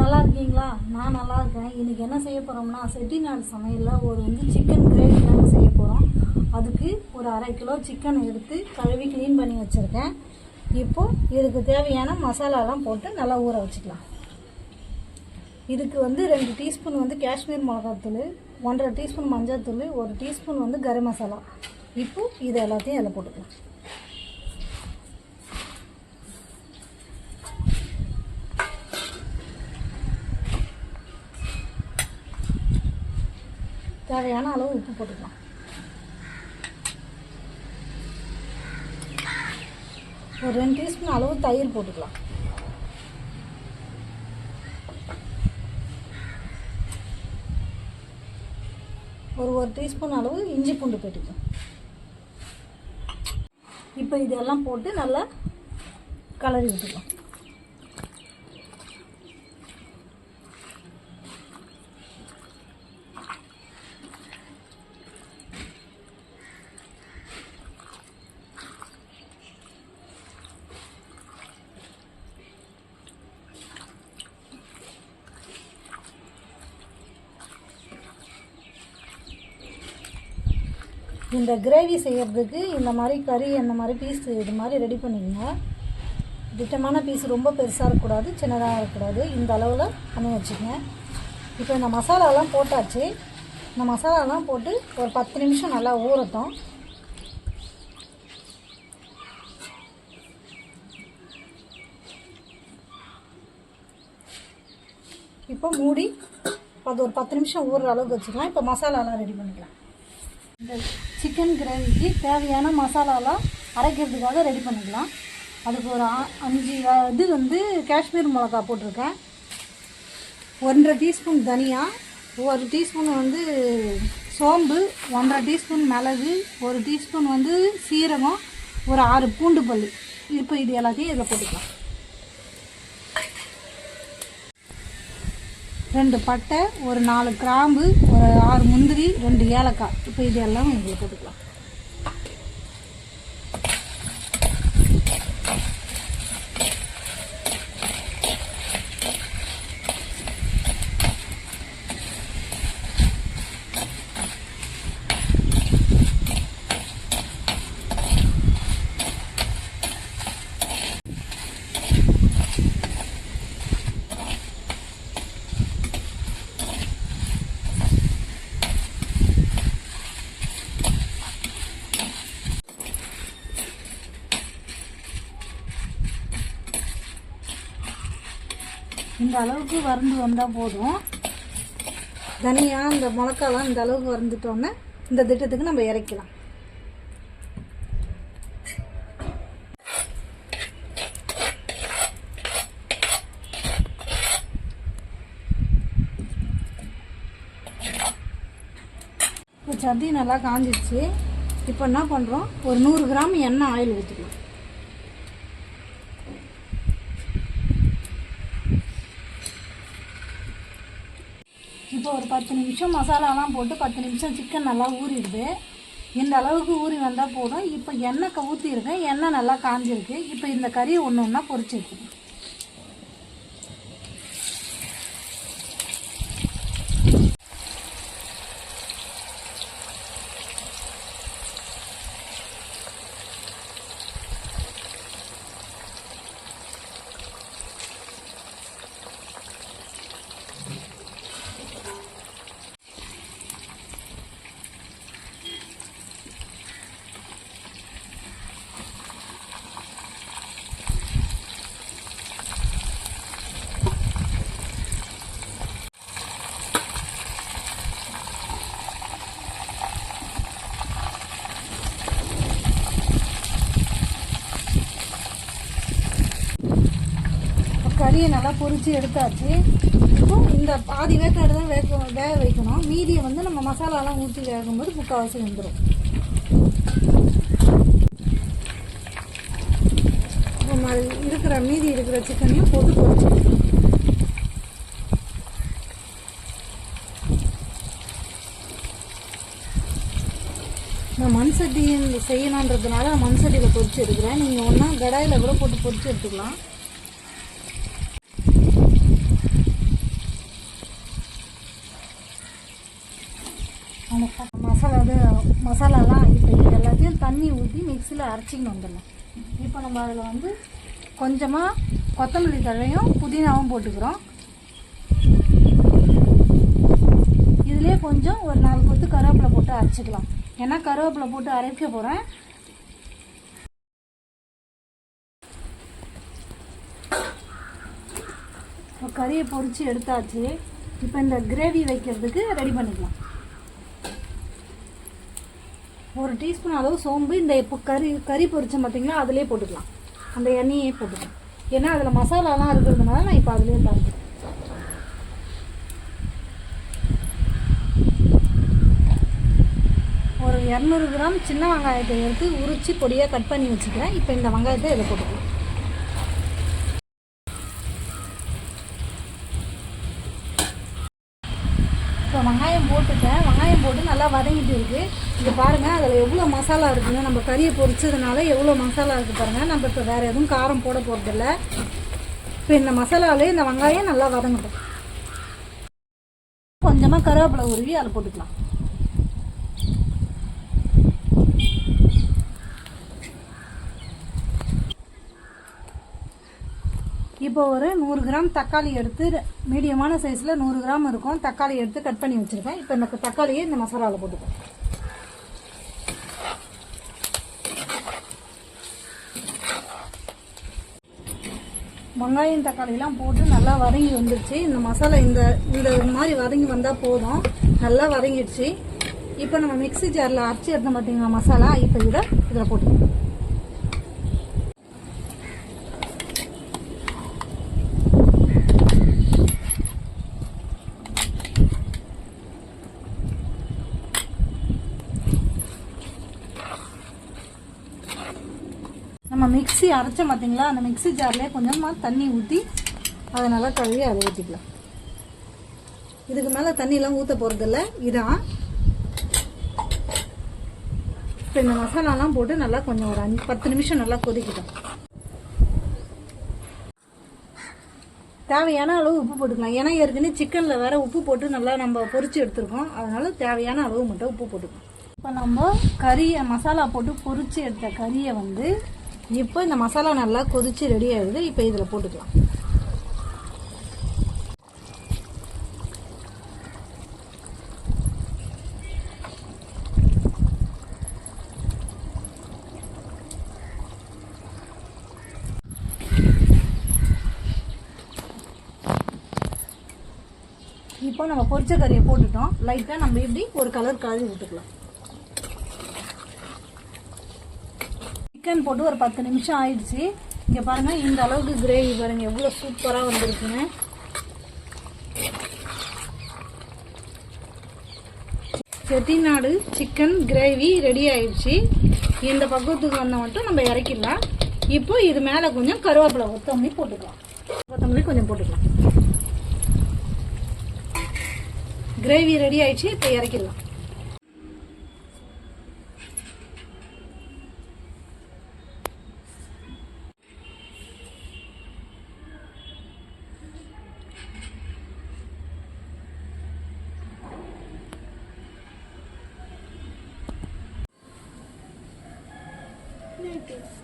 நல்லா இருக்கீங்களா? நான் நல்லா இருக்கேன். இன்றைக்கி என்ன செய்ய போகிறோம்னா, செட்டிநாடு சமையலில் ஒரு சிக்கன் கிரேவி தாங்க செய்ய போகிறோம். அதுக்கு ஒரு 1/2 கிலோ சிக்கன் எடுத்து கழுவி க்ளீன் பண்ணி வச்சுருக்கேன். இப்போது இதுக்கு தேவையான மசாலாலாம் போட்டு நல்லா ஊற வச்சுக்கலாம். இதுக்கு 2 டீஸ்பூன் காஷ்மீர் மிளகாத்தூள், 1.5 டீஸ்பூன் மஞ்சள் தூள், 1 டீஸ்பூன் கரம் மசாலா. இப்போது இது எல்லாத்தையும் அதில் போட்டுக்கலாம். தேவையான அளவு உப்பு போட்டுக்கலாம். ஒரு 2 டீஸ்பூன் அளவு தயிர் போட்டுக்கலாம். ஒரு டீஸ்பூன் அளவு இஞ்சி பூண்டு போட்டுக்கலாம். இப்போ இதெல்லாம் போட்டு நல்லா கலரி விட்டுக்கலாம். இந்த கிரேவி செய்கிறதுக்கு இந்த மாதிரி கறி அந்த மாதிரி பீஸ் இது மாதிரி ரெடி பண்ணிக்கங்க. திட்டமான பீஸ் ரொம்ப பெருசாக இருக்கக்கூடாது, சின்னதாக இருக்கக்கூடாது. இந்த அளவில் பண்ணி வச்சுக்கங்க. இப்போ இந்த மசாலாலாம் போட்டாச்சு. இந்த மசாலாலாம் போட்டு ஒரு 10 நிமிஷம் நல்லா ஊறட்டும். இப்போ மூடி ஒரு 10 நிமிஷம் ஊறுற அளவுக்கு வச்சுக்கலாம். இப்போ மசாலாலாம் ரெடி பண்ணிக்கலாம். இந்த சிக்கன் கிரேவிக்கு தேவையான மசாலாலாம் அரைக்கிறதுக்காக ரெடி பண்ணிக்கலாம். அதுக்கு ஒரு 5 இது காஷ்மீர் மிளகா போட்டிருக்கேன். 1.5 டீஸ்பூன் தனியா, 1 டீஸ்பூன் சோம்பு, 1.5 டீஸ்பூன் மிளகு, 1 டீஸ்பூன் சீரகம், ஒரு 6 பூண்டு பல். இப்போ இது எல்லாத்தையும் இதில் போட்டுக்கலாம். 2 பட்டை, ஒரு 4 கிராம்பு, ஒரு 6 முந்திரி, 2 ஏலக்காய். இப்போ இது எல்லாம் இதில் போட்டுக்கலாம். இந்த அளவுக்கு வறுந்து வந்தால் போதும். தனியா இந்த மிளகாலாம் இந்த அளவுக்கு வறுந்துட்டோன்னே இந்த திட்டத்துக்கு நம்ம இறக்கலாம். இப்போ சட்டி நல்லா காஞ்சிடுச்சு. இப்போ என்ன பண்ணுறோம், ஒரு 100 கிராம் எண்ணெய் ஆயில் ஊற்றிக்கலாம். இப்போ ஒரு 10 நிமிஷம் மசாலாலாம் போட்டு 10 நிமிஷம் சிக்கன் நல்லா ஊறிடுது. இந்த அளவுக்கு ஊறி வந்தால் போதும். இப்போ எண்ணெய் ஊற்றிருக்கேன், எண்ணெய் நல்லா காஞ்சிருக்கு. இப்போ இந்த கறியை ஒன்று ஒன்றா பொரிச்சு எடுத்துக்கணும். கறியை நல்லா பொரித்து எடுத்தாச்சு. இப்போ இந்த பாதி வேக்காடு தான் வேக வைக்கணும். மீதியை நம்ம மசாலாலாம் ஊற்றி வேகும்போது முக்கால்வாசி வந்துடும். இப்போ மீதி இருக்கிற சிக்கனையும் போட்டு பொரிச்சு நான் மண் சட்டி செய்யணுன்றதுனால மண் சட்டியில் பொரிச்சு எடுக்கிறேன். நீங்கள் ஒன்றா கடாயில் கூட போட்டு பொரிச்சு எடுத்துக்கலாம். தண்ணி ஊற்றி மிக்சியில் அரைச்சிக்கின்னு வந்துடலாம். இப்போ நம்ம அதில் வந்து கொஞ்சமாக கொத்தமல்லி தழையும் புதினாவும் போட்டுக்கிறோம். இதுலேயே கொஞ்சம் ஒரு 4 கொத்து கருவேப்பிலை போட்டு அரைச்சிக்கலாம். ஏன்னா கருவேப்பிலை போட்டு அரைக்க போகிறேன். இப்போ கறியை பொரித்து எடுத்தாச்சு. இப்போ இந்த கிரேவி வைக்கிறதுக்கு ரெடி பண்ணிக்கலாம். 1 டீஸ்பூன் அளவு சோம்பு, இந்த இப்போ கறி பொரிச்சோம் பார்த்தீங்களா, அதிலே போட்டுக்கலாம். அந்த எண்ணெயே போட்டுக்கலாம். ஏன்னா அதில் மசாலாலாம் இருக்கிறதுனால நான் இப்போ அதிலே தரேன். ஒரு 200 கிராம் சின்ன வெங்காயத்தை எடுத்து உரித்து பொடியாக கட் பண்ணி வச்சுக்கிறேன். இப்போ இந்த வெங்காயத்தை இதில் போட்டுக்கலாம். இப்போ வெங்காயம் போட்டுட்டேன். வெங்காயம் போட்டு நல்லா வதங்கிட்டு இருக்குது. இங்கே பாருங்கள், அதில் எவ்வளோ மசாலா இருக்குதுங்க. நம்ம கறியை பொரிச்சதுனால எவ்வளோ மசாலா இருக்குது பாருங்கள். நம்ம இப்போ வேறு எதுவும் காரம் போட போகிறதில்ல. இப்போ இந்த மசாலாவிலே இந்த வெங்காயம் நல்லா வதங்கட்டும். கொஞ்சமாக கருவேப்பிலை உருவி அதில் போட்டுக்கலாம். இப்போ ஒரு 100 கிராம் தக்காளி எடுத்து, மீடியமான சைஸில் 100 கிராம் இருக்கும் தக்காளி எடுத்து கட் பண்ணி வச்சுருக்கேன். இப்போ இந்த தக்காளியை இந்த மசாலாவில் போட்டுக்கோம். வெங்காயம் தக்காளியெலாம் போட்டு நல்லா வதங்கி வந்துடுச்சு. இந்த மசாலா இந்த மாதிரி வதங்கி வந்தால் போதும். நல்லா வதங்கிடுச்சு. இப்போ நம்ம மிக்ஸி ஜாரில் அரைச்சி எடுத்தோம் பார்த்தீங்களா மசாலா, இப்போ இதில் போட்டுக்கோம். நம்ம மிக்ஸி அரைச்சோம் பார்த்தீங்களா, அந்த மிக்ஸி ஜார்லேயே கொஞ்சமாக தண்ணி ஊற்றி அதை நல்லா கழுவி அதை ஊற்றிக்கலாம். இதுக்கு மேலே தண்ணியெலாம் ஊற்ற போகிறதில்ல. இதான் இப்போ இந்த மசாலாலாம் போட்டு நல்லா கொஞ்சம் ஒரு 10 நிமிஷம் நல்லா கொதிக்கிட்டோம். தேவையான அளவு உப்பு போட்டுக்கலாம். ஏன்னா ஏற்கனவே சிக்கனில் வேறு உப்பு போட்டு நல்லா நம்ம பொரிச்சு எடுத்துருக்கோம். அதனால் தேவையான அளவு மட்டும் உப்பு போட்டுக்கலாம். இப்போ நம்ம கறியை மசாலா போட்டு பொரிச்சு எடுத்த கறியை வந்து இப்போ இந்த மசாலா நல்லா கொதிச்சு ரெடி ஆகிடுது. இப்போ இதில் போட்டுக்கலாம். இப்போ நம்ம பொரிச்ச கறியை போட்டுட்டோம். லைட்டாக நம்ம இப்படி ஒரு கலர் கழுவி விட்டுக்கலாம். சிக்கன் போட்டு ஒரு 10 நிமிஷம் ஆயிடுச்சு. இங்கே பாருங்கள், இந்த அளவுக்கு கிரேவி பாருங்கள் எவ்வளோ சூப்பராக வந்திருக்குங்க. செட்டிநாடு சிக்கன் கிரேவி ரெடி ஆயிடுச்சு. இந்த பக்குவத்துக்கு வந்த மட்டும் நம்ம இறக்கிடலாம். இப்போ இது மேலே கொஞ்சம் கருவேப்பிலை கொத்தமல்லி போட்டுக்கலாம். கொத்தமல்லி கொஞ்சம் போட்டுக்கலாம். கிரேவி ரெடி ஆயிடுச்சு. இப்போ இறக்கிடலாம். Notice.